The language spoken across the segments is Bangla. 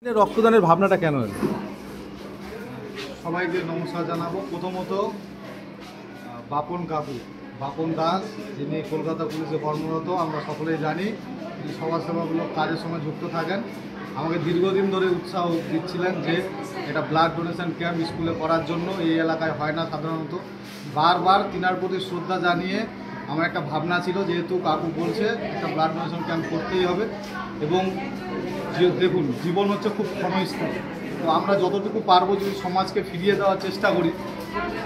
রক্তদানের ভাবনাটা কেন এলো? সবাইকে নমস্কার জানাবো। প্রথমত বাপন দাস, যিনি কলকাতা পুলিশে কর্মরত, আমরা সকলেই জানি তিনি সমাজসেবামূলক কাজের সঙ্গে যুক্ত থাকেন। আমাকে দীর্ঘদিন ধরে উৎসাহ দিচ্ছিলেন যে এটা ব্লাড ডোনেশন ক্যাম্প স্কুলে করার জন্য। এই এলাকায় হয় না সাধারণত। বারবার তিনার প্রতি শ্রদ্ধা জানিয়ে আমার একটা ভাবনা ছিল, যেহেতু কাকু বলছে একটা ব্লাড ডোনেশন ক্যাম্প করতেই হবে। এবং দেখুন, জীবন হচ্ছে খুব ক্ষণস্থায়ী। তো আমরা যতটুকু পারবো যদি সমাজকে ফিরিয়ে দেওয়ার চেষ্টা করি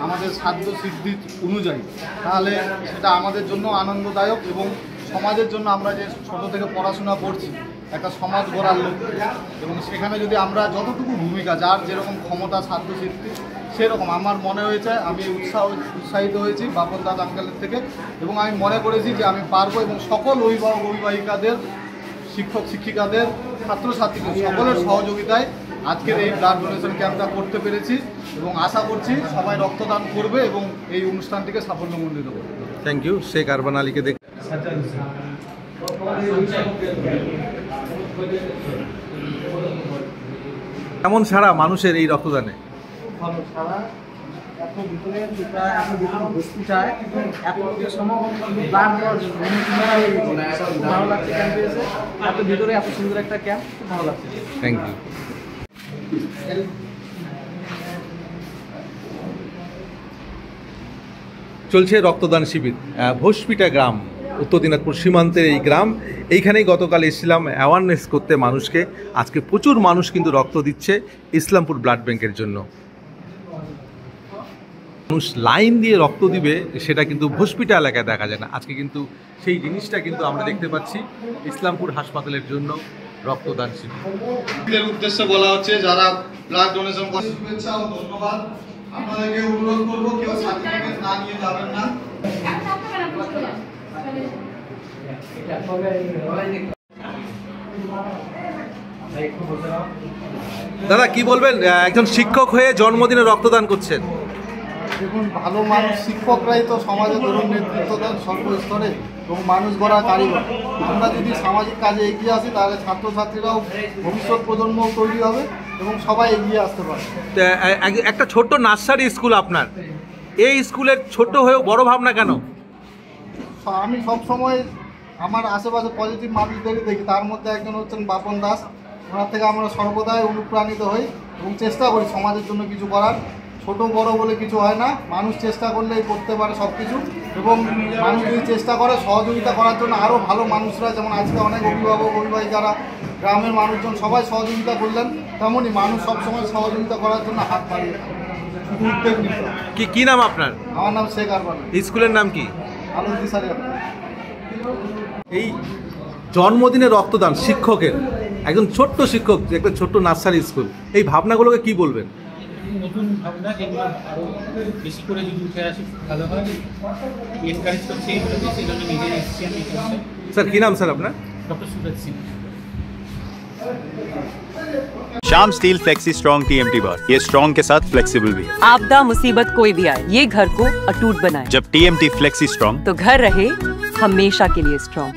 আমাদের সাধ্য সিদ্ধি অনুযায়ী, তাহলে সেটা আমাদের জন্য আনন্দদায়ক এবং সমাজের জন্য আমরা যে ছোটো থেকে পড়াশোনা করছি একটা সমাজ গড়ার লক্ষ্যে, এবং সেখানে যদি আমরা যতটুকু ভূমিকা, যার যেরকম ক্ষমতা সাধ্য সিদ্ধি সেরকম, আমার মনে হয়েছে আমি উৎসাহিত হয়েছি বাপন দাস আঙ্কেলের থেকে, এবং আমি মনে করেছি যে আমি পারবো। এবং সকল অভিভাবক অভিভাবিকাদের, শিক্ষক শিক্ষিকাদের, ছাত্রছাত্রীদের সকলের সহযোগিতায় আজকের এই ব্লাড ডোনেশন ক্যাম্পটা করতে পেরেছি, এবং আশা করছি সবাই রক্তদান করবে এবং এই অনুষ্ঠানটিকে সাফল্যমণ্ডিত করবে। Thank you. শেখ আরবান আলীকে দেখ। কেমন সারা মানুষের এই রক্তদানে? ভালো সারা। এত ভিতরে বসতে চায়, এত ব্লাড দেওয়ার জন্য ভালো লাগছে। ক্যাম্পে এসে এত ভিতরে এত সুন্দর একটা ক্যাম্প, খুব ভালো লাগছে। Thank you. চলছে রক্তদান শিবির। ভোসপিটা গ্রাম, উত্তর দিনাজপুর সীমান্তের এই গ্রাম। এইখানেই গতকাল এসেছিলাম অ্যাওয়ারনেস করতে মানুষকে। আজকে প্রচুর মানুষ কিন্তু রক্ত দিচ্ছে ইসলামপুর ব্লাড ব্যাংকের জন্য। মানুষ লাইন দিয়ে রক্ত দিবে সেটা কিন্তু ভোসপিটা এলাকায় দেখা যায় না। আজকে কিন্তু সেই জিনিসটা কিন্তু আমরা দেখতে পাচ্ছি ইসলামপুর হাসপাতালের জন্য রক্তদান শিবির উদ্দেশ্যে বলা হচ্ছে, যারা ব্লাড ডোনেশন করেন শুভেচ্ছা ও ধন্যবাদ। আপনাদেরকে অনুরোধ করবো কেউ সার্টিফিকেট না নিয়ে যাবেন না। দাদা কি বলবেন, একজন শিক্ষক হয়ে জন্মদিনে রক্তদান করছেন? দেখুন, ভালো মানুষ, শিক্ষকরাই তো সমাজে ধরুন নেতৃত্ব দেন সর্বস্তরে এবং মানুষ গড়ার কারিগর। আমরা যদি সামাজিক কাজে এগিয়ে আসি তাহলে ছাত্রছাত্রীরাও, ভবিষ্যৎ প্রজন্ম তৈরি হবে এবং সবাই এগিয়ে আসতে পারে। একটা ছোট্ট নার্সারি স্কুল আপনার, এই স্কুলের ছোট হয়েও বড় ভাবনা কেন? আমি সবসময় আমার আশেপাশে পজিটিভ মানুষদেরই দেখি, তার মধ্যে একজন হচ্ছেন বাপন দাস। ওনার থেকে আমরা সর্বদাই অনুপ্রাণিত হই এবং চেষ্টা করি সমাজের জন্য কিছু করার। ছোট বড় বলে কিছু হয় না, মানুষ চেষ্টা করলেই করতে পারে সব কিছু। এবং মানুষ যদি চেষ্টা করে সহযোগিতা করার জন্য, আরও ভালো মানুষরা, যেমন আজকে অনেক অভিভাবক অভিভাবিকারা, গ্রামের মানুষজন সবাই সহযোগিতা করলেন, তেমনই মানুষ সবসময় সহযোগিতা করার জন্য হাত বাড়িয়ে উদ্যোগ নিতে। কি নাম আপনার? আমার নাম শেখ আরবান। স্কুলের নাম কি? আলোদিসারি। এই জন্মদিনে রক্তদান শিক্ষকের, একজন ছোট্ট শিক্ষক, একটা ছোট্ট নার্সারি স্কুল, এই ভাবনাগুলোকে কি বলবেন? নতুন ভাবনা, যেগুলো আরও বেশি করে যদি উঠে আসে ভালো হয়। এনকারেজ করছি এই জন্য নিজে এসেছি আমি। স্যার কি নাম স্যার আপনার? Doctor Suraj Singh. Shyam steel flexi strong TMT बार, ये स्ट्रॉन्ग के साथ फ्लेक्सिबल भी है। आपदा मुसीबत कोई भी आए, ये घर को अटूट बनाए। जब TMT फ्लेक्सी स्ट्रॉन्ग, तो घर रहे हमेशा के लिए स्ट्रॉन्ग।